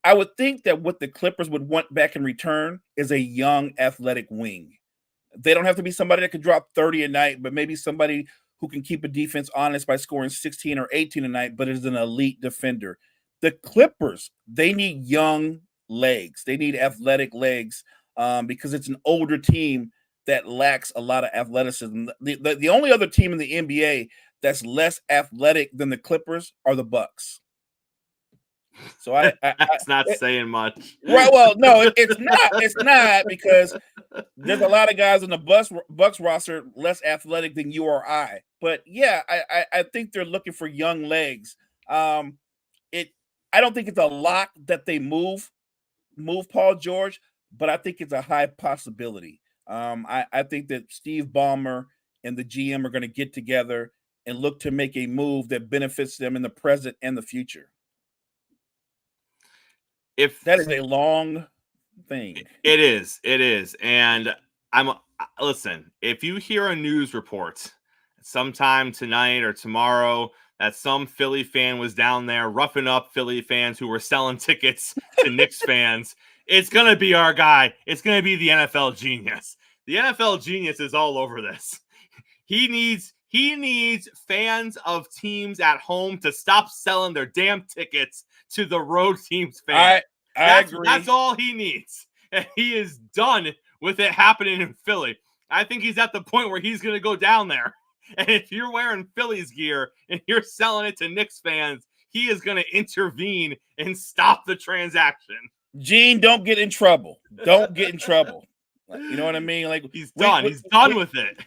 I would think that what the Clippers would want back in return is a young athletic wing. They don't have to be somebody that could drop 30 a night, but maybe somebody who can keep a defense honest by scoring 16 or 18 a night, but is an elite defender. The Clippers, they need young legs. They need athletic legs because it's an older team that lacks a lot of athleticism. The only other team in the NBA that's less athletic than the Clippers are the Bucks. So that's not saying much. Right. Well, no, it's not. It's not because there's a lot of guys on the Bucks roster less athletic than you or I. But yeah, I think they're looking for young legs. I don't think it's a lock that they move Paul George, but I think it's a high possibility. I think that Steve Ballmer and the GM are going to get together and look to make a move that benefits them in the present and the future. If that is a long thing, it is, and listen. If you hear a news report sometime tonight or tomorrow that some Philly fan was down there roughing up Philly fans who were selling tickets to Knicks fans, it's gonna be our guy. It's gonna be the NFL genius. The NFL genius is all over this. He needs fans of teams at home to stop selling their damn tickets to the road team's fans. I agree. That's all he needs. And he is done with it happening in Philly. I think he's at the point where he's going to go down there. And if you're wearing Phillies gear and you're selling it to Knicks fans, he is going to intervene and stop the transaction. Gene, don't get in trouble. Don't get in trouble. You know what I mean? Like he's done. He's done with it.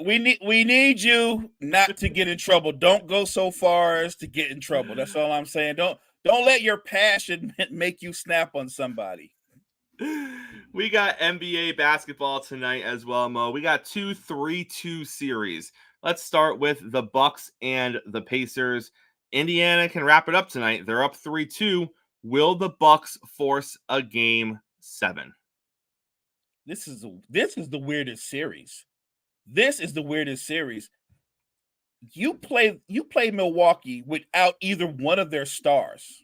We need you not to get in trouble. Don't go so far as to get in trouble. That's all I'm saying. Don't let your passion make you snap on somebody. We got NBA basketball tonight as well, Mo. We got 2 3-2 series. Let's start with the Bucks and the Pacers. Indiana can wrap it up tonight. They're up 3-2. Will the Bucks force a game 7? This is the weirdest series. This is the weirdest series. You play Milwaukee without either one of their stars,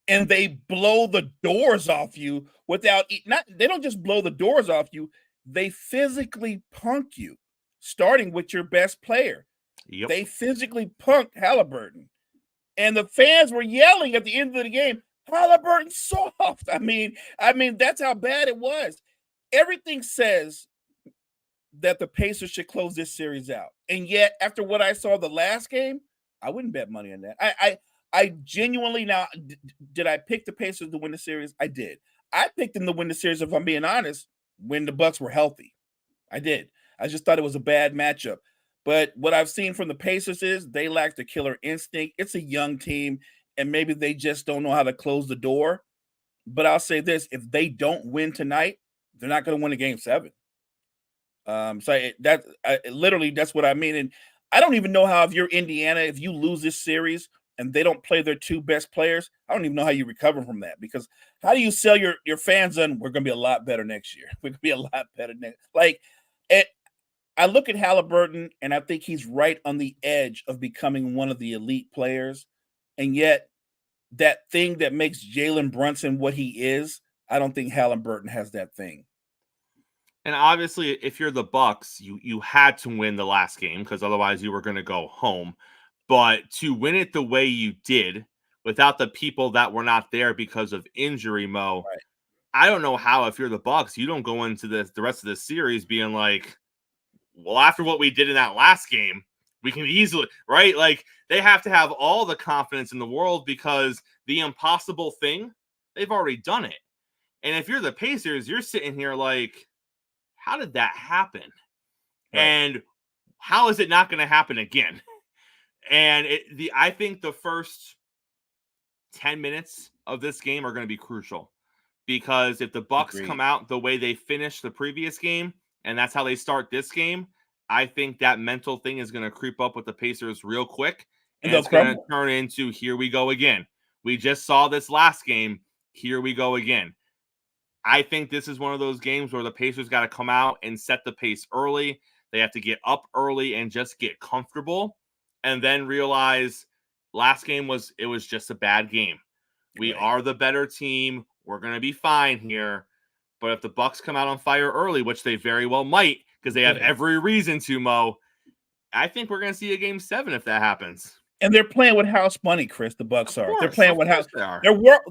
and they blow the doors off you they don't just blow the doors off you, they physically punk you, starting with your best player. Yep. They physically punked Halliburton. And the fans were yelling at the end of the game, Halliburton's soft. I mean, that's how bad it was. Everything says that the Pacers should close this series out. And yet, after what I saw the last game, I wouldn't bet money on that. I genuinely, now, did I pick the Pacers to win the series? I did. I picked them to win the series, if I'm being honest, when the Bucks were healthy. I did. I just thought it was a bad matchup. But what I've seen from the Pacers is they lack the killer instinct. It's a young team, and maybe they just don't know how to close the door. But I'll say this, if they don't win tonight, they're not going to win a game 7. Literally, that's what I mean. And I don't even know how, if you're Indiana, if you lose this series and they don't play their 2 best players, I don't even know how you recover from that. Because how do you sell your fans on, we're going to be a lot better next year? We're going to be a lot better next. I look at Halliburton, and I think he's right on the edge of becoming one of the elite players. And yet, that thing that makes Jalen Brunson what he is, I don't think Halliburton has that thing. And obviously, if you're the Bucks, you had to win the last game because otherwise you were going to go home. But to win it the way you did, without the people that were not there because of injury, Mo, right. I don't know how, if you're the Bucks, you don't go into the rest of the series being like, well, after what we did in that last game, we can easily, right? Like, they have to have all the confidence in the world because the impossible thing, they've already done it. And if you're the Pacers, you're sitting here like, how did that happen? Right. And how is it not going to happen again? And I think the first 10 minutes of this game are going to be crucial, because if the Bucks Agreed. come out the way they finished the previous game and that's how they start this game, I think that mental thing is going to creep up with the Pacers real quick, And and they'll it's going to crumble. turn into, here we go again. We just saw this last game. Here we go again. I think this is one of those games where the Pacers got to come out and set the pace early. They have to get up early and just get comfortable, and then realize last game was just a bad game. We Right. are the better team. We're going to be fine here. But if the Bucks come out on fire early, which they very well might, because they have Good. every reason to, Mo, I think we're going to see a game 7 if that happens. And they're playing with house money, Chris. The Bucks are. They're playing with house. They are.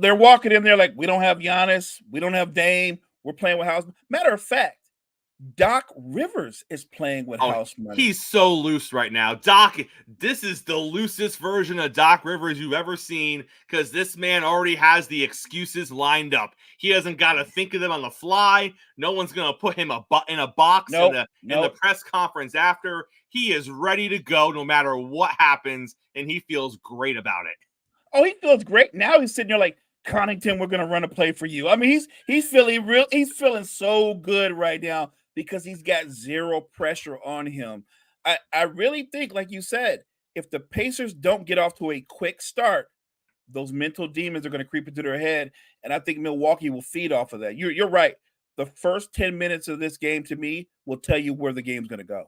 They're walking in there like, we don't have Giannis, we don't have Dame. We're playing with house. Matter of fact, Doc Rivers is playing with house money. He's so loose right now. Doc, this is the loosest version of Doc Rivers you've ever seen, because this man already has the excuses lined up. He hasn't got to think of them on the fly. No one's going to put him in a box in the press conference after. He is ready to go no matter what happens, and he feels great about it. Oh, he feels great. Now he's sitting there like, Connaughton, we're going to run a play for you. I mean, he's feeling so good right now, because he's got zero pressure on him. I really think, like you said, if the Pacers don't get off to a quick start, those mental demons are going to creep into their head, and I think Milwaukee will feed off of that. You're right. The first 10 minutes of this game, to me, will tell you where the game's going to go.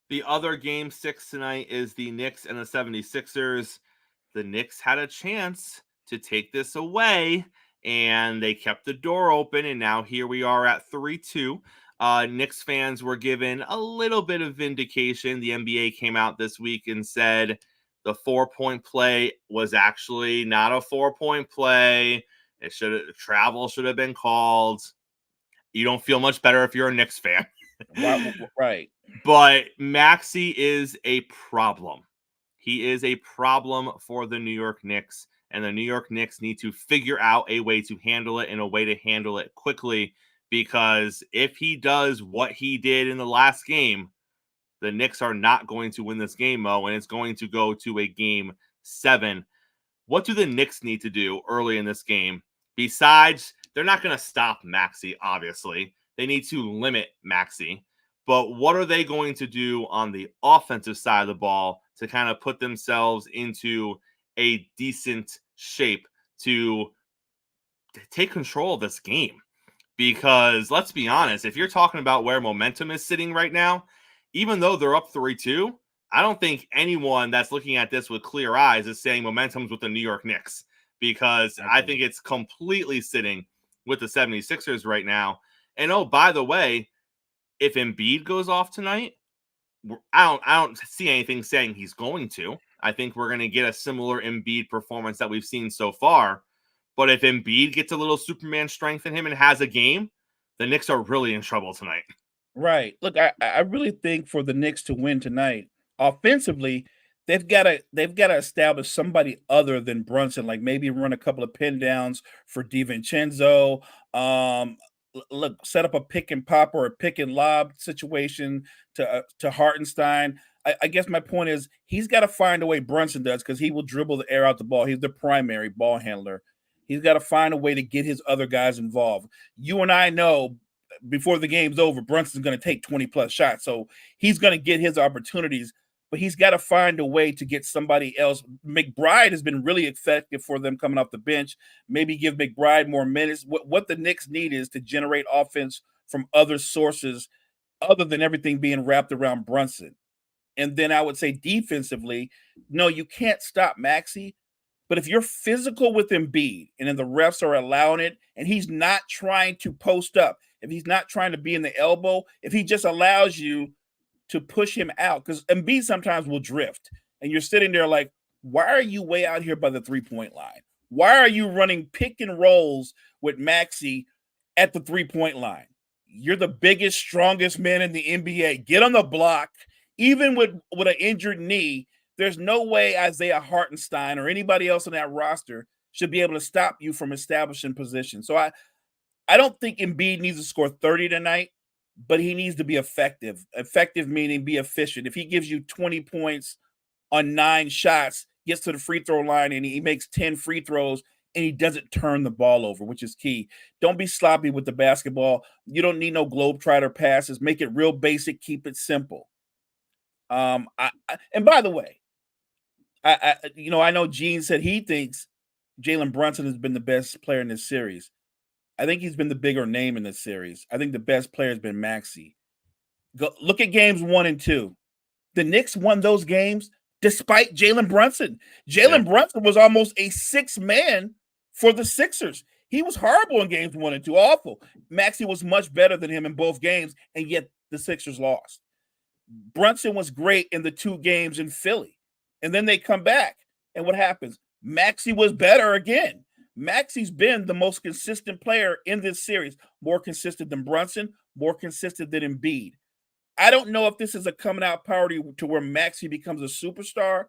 The other game 6 tonight is the Knicks and the 76ers. The Knicks had a chance to take this away, and they kept the door open, and now here we are at 3-2. Knicks fans were given a little bit of vindication. The NBA came out this week and said the 4-point play was actually not a 4-point play. Travel should have been called. You don't feel much better if you're a Knicks fan. Right. But Maxey is a problem. He is a problem for the New York Knicks, and the New York Knicks need to figure out a way to handle it, and a way to handle it quickly. Because if he does what he did in the last game, the Knicks are not going to win this game, Mo, and it's going to go to a game 7. What do the Knicks need to do early in this game? Besides, they're not going to stop Maxey, obviously. They need to limit Maxey. But what are they going to do on the offensive side of the ball to kind of put themselves into a decent shape to take control of this game? Because let's be honest, if you're talking about where momentum is sitting right now, even though they're up 3-2, I don't think anyone that's looking at this with clear eyes is saying momentum's with the New York Knicks, because I think it's completely sitting with the 76ers right now. And oh, by the way, if Embiid goes off tonight, I don't see anything saying he's going to. I think we're going to get a similar Embiid performance that we've seen so far. But if Embiid gets a little Superman strength in him and has a game, the Knicks are really in trouble tonight. Right. Look, I really think for the Knicks to win tonight, offensively, they've got to establish somebody other than Brunson, like maybe run a couple of pin downs for DiVincenzo. Look, set up a pick and pop or a pick and lob situation to Hartenstein. I guess my point is he's got to find a way, Brunson does, because he will dribble the air out the ball. He's the primary ball handler. He's got to find a way to get his other guys involved. You and I know before the game's over, Brunson's going to take 20-plus shots. So he's going to get his opportunities, but he's got to find a way to get somebody else. McBride has been really effective for them coming off the bench. Maybe give McBride more minutes. What the Knicks need is to generate offense from other sources other than everything being wrapped around Brunson. And then I would say defensively, no, you can't stop Maxey. But if you're physical with Embiid and then the refs are allowing it and he's not trying to post up, if he's not trying to be in the elbow, if he just allows you to push him out, because Embiid sometimes will drift and you're sitting there like, why are you way out here by the 3-point line? Why are you running pick and rolls with Maxey at the 3-point line? You're the biggest, strongest man in the NBA. Get on the block. Even with an injured knee, there's no way Isaiah Hartenstein or anybody else on that roster should be able to stop you from establishing position. So I don't think Embiid needs to score 30 tonight, but he needs to be effective. Effective meaning be efficient. If he gives you 20 points, on 9 shots, gets to the free throw line, and he makes 10 free throws, and he doesn't turn the ball over, which is key. Don't be sloppy with the basketball. You don't need no globetrotter passes. Make it real basic. Keep it simple. And by the way, I know Gene said he thinks Jalen Brunson has been the best player in this series. I think he's been the bigger name in this series. I think the best player has been Maxey. Go look at games 1 and 2. The Knicks won those games despite Jalen Brunson. Jalen Brunson was almost a 6th man for the Sixers. He was horrible in games 1 and 2, awful. Maxey was much better than him in both games, and yet the Sixers lost. Brunson was great in the 2 games in Philly, and then they come back, and what happens? Maxey was better again. Maxey's been the most consistent player in this series, more consistent than Brunson, more consistent than Embiid. I don't know if this is a coming out party to where Maxey becomes a superstar,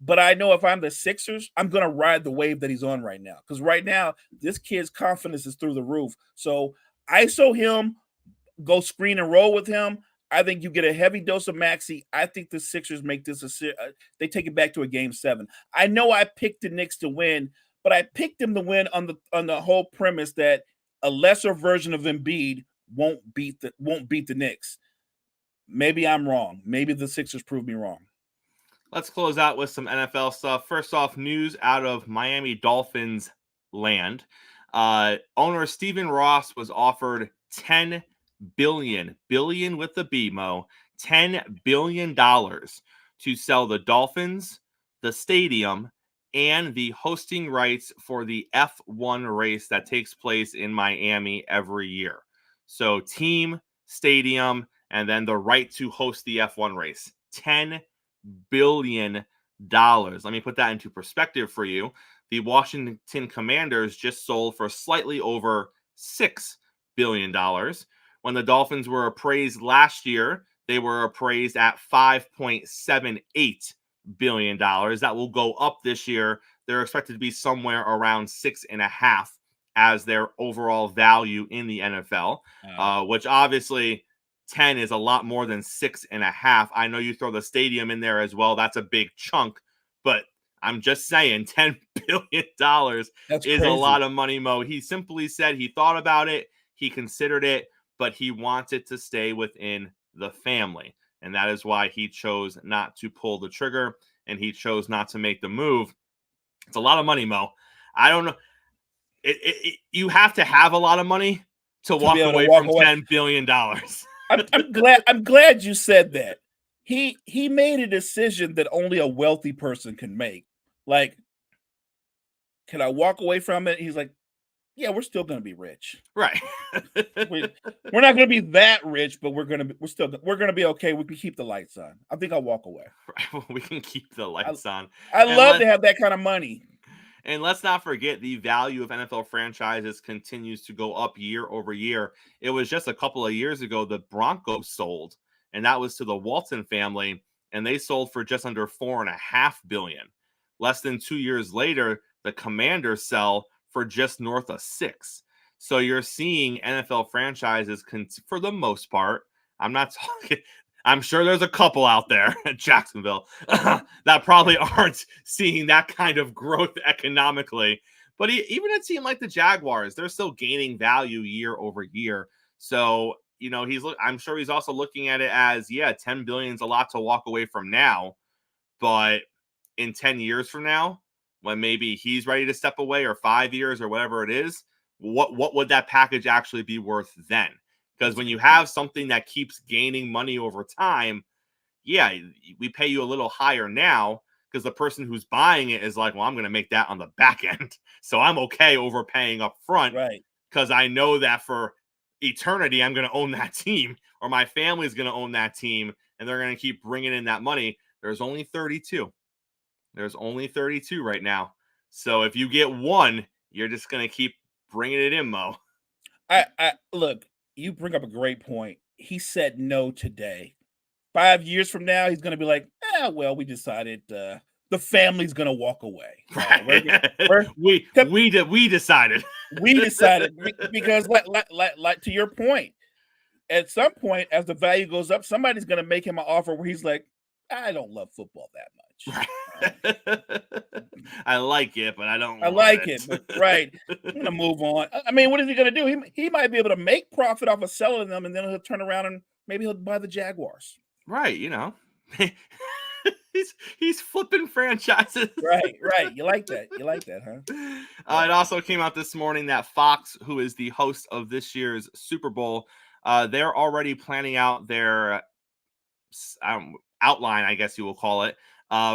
but I know if I'm the Sixers, I'm going to ride the wave that he's on right now. Because right now, this kid's confidence is through the roof. So ISO him, go screen and roll with him. I think you get a heavy dose of Maxey. I think the Sixers make this they take it back to a game 7. I know I picked the Knicks to win, but I picked them to win on the whole premise that a lesser version of Embiid won't beat the Knicks. Maybe I'm wrong. Maybe the Sixers prove me wrong. Let's close out with some NFL stuff. First off, news out of Miami Dolphins land. Owner Stephen Ross was offered $10 billion with the B, Mo, $10 billion to sell the Dolphins, the stadium, and the hosting rights for the F1 race that takes place in Miami every year. So team, stadium, and then the right to host the F1 race. $10 billion. Let me put that into perspective for you. The Washington Commanders just sold for slightly over $6 billion. When the Dolphins were appraised last year, they were appraised at $5.78 billion. That will go up this year. They're expected to be somewhere around 6.5 as their overall value in the NFL, which obviously 10 is a lot more than 6.5. I know you throw the stadium in there as well. That's a big chunk, but I'm just saying $10 billion is crazy. A lot of money, Mo. He simply said he thought about it. He considered it, but he wants it to stay within the family. And that is why he chose not to pull the trigger and he chose not to make the move. It's a lot of money, Mo. I don't know. You have to have a lot of money to walk away from $10 billion. I'm glad you said that. He made a decision that only a wealthy person can make. Like, can I walk away from it? He's like, yeah, we're still going to be rich. Right. We're not going to be that rich, but we're going to be okay. We can keep the lights on. I think I'll walk away. Right. Well, we can keep the lights on. I love to have that kind of money. And let's not forget the value of NFL franchises continues to go up year over year. It was just a couple of years ago the Broncos sold, and that was to the Walton family, and they sold for just under $4.5 billion. Less than 2 years later, the Commanders sell for just north of $6 billion. So you're seeing NFL franchises, for the most part, I'm sure there's a couple out there at Jacksonville that probably aren't seeing that kind of growth economically. But even a team like the Jaguars, they're still gaining value year over year. So, I'm sure he's also looking at it as, $10 billion is a lot to walk away from now. But in 10 years from now, when maybe he's ready to step away, or 5 years or whatever it is, what would that package actually be worth then? Because when you have something that keeps gaining money over time, we pay you a little higher now because the person who's buying it is like, well, I'm going to make that on the back end. So I'm okay overpaying up front, right? Because I know that for eternity, I'm going to own that team, or my family's going to own that team, and they're going to keep bringing in that money. There's only 32. There's only 32 right now. So if you get one, you're just going to keep bringing it in, Mo. I look. You bring up a great point. He said no today. 5 years from now, he's going to be like, well, we decided the family's going to walk away. We decided. We decided because, like to your point, at some point, as the value goes up, somebody's going to make him an offer where he's like, I don't love football that much. I like it, but I don't. I like it, but right. I'm gonna move on. I mean, what is he gonna do? He might be able to make profit off of selling them, and then he'll turn around and maybe he'll buy the Jaguars. Right, he's flipping franchises. Right. You like that? You like that, huh? It also came out this morning that Fox, who is the host of this year's Super Bowl, they're already planning out their outline, I guess you will call it,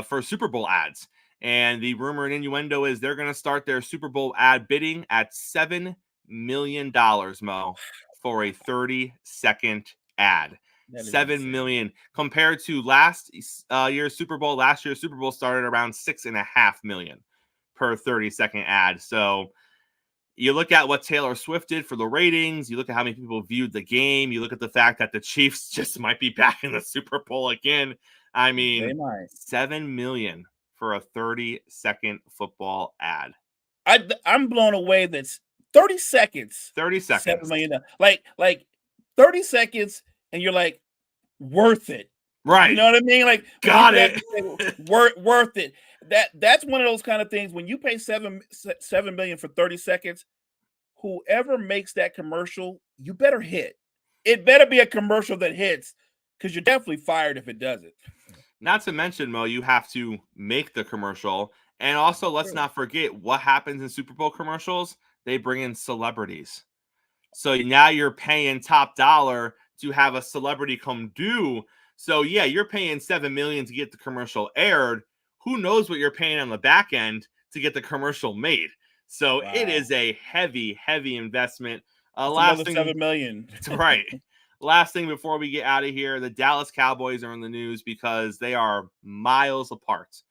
for Super Bowl ads. And the rumor and innuendo is they're going to start their Super Bowl ad bidding at $7 million, Mo, for a 30-second ad. 7 million compared to last year's Super Bowl. Last year's Super Bowl started around 6.5 million per 30-second ad. So you look at what Taylor Swift did for the ratings. You look at how many people viewed the game. You look at the fact that the Chiefs just might be back in the Super Bowl again. I mean, 7 million for a 30-second football ad. I'm blown away. That's 30 seconds. 30 seconds. 7 million. Like 30 seconds, and you're like, worth it. Right. You know what I mean? Like, got it. Worth it. That's one of those kind of things. When you pay 7 million for 30 seconds, whoever makes that commercial, you better hit. It better be a commercial that hits, because you're definitely fired if it doesn't. Not to mention, Mo, you have to make the commercial. And also, let's not forget what happens in Super Bowl commercials. They bring in celebrities. So now you're paying top dollar to have a celebrity come do. So, yeah, you're paying $7 million to get the commercial aired. Who knows what you're paying on the back end to get the commercial made? So It is a heavy, heavy investment. Last thing, $7 million. Right. Last thing before we get out of here, the Dallas Cowboys are in the news because they are miles apart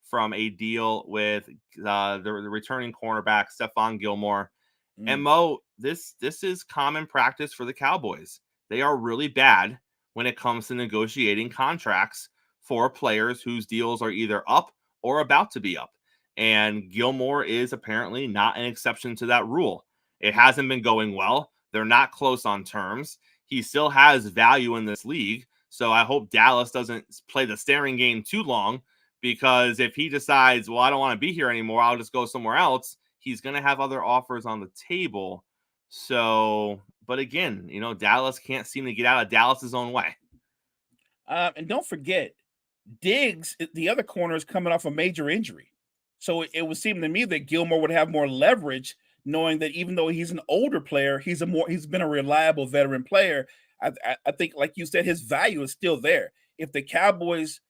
from a deal with the returning cornerback, Stephon Gilmore. And Mo, this is common practice for the Cowboys. They are really bad when it comes to negotiating contracts for players whose deals are either up or about to be up. And Gilmore is apparently not an exception to that rule. It hasn't been going well. They're not close on terms. He still has value in this league. So I hope Dallas doesn't play the staring game too long, because if he decides, well, I don't want to be here anymore, I'll just go somewhere else, he's going to have other offers on the table. So, but again, Dallas can't seem to get out of Dallas's own way. And don't forget, Diggs, the other corner, is coming off a major injury. So it would seem to me that Gilmore would have more leverage, knowing that even though he's an older player, he's been a reliable veteran player. I think, like you said, his value is still there. If the Cowboys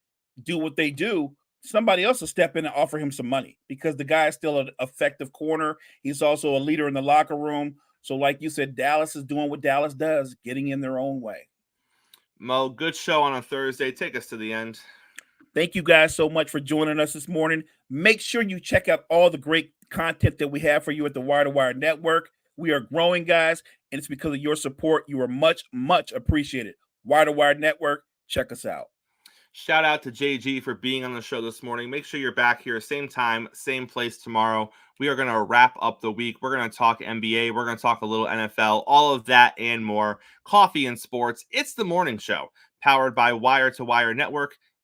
do what they do, somebody else will step in and offer him some money, because the guy is still an effective corner. He's also a leader in the locker room. So like you said, Dallas is doing what Dallas does, getting in their own way. Mo, good show on a Thursday. Take us to the end. Thank you guys so much for joining us this morning. Make sure you check out all the great content that we have for you at the Wire to Wire Network. We are growing, guys, and it's because of your support. You are much, much appreciated. Wire to Wire Network, check us out. Shout out to JG for being on the show this morning. Make sure you're back here, same time, same place tomorrow. We are going to wrap up the week. We're going to talk NBA. We're going to talk a little NFL, all of that and more. Coffee and sports. It's the morning show, powered by Wire to Wire Network.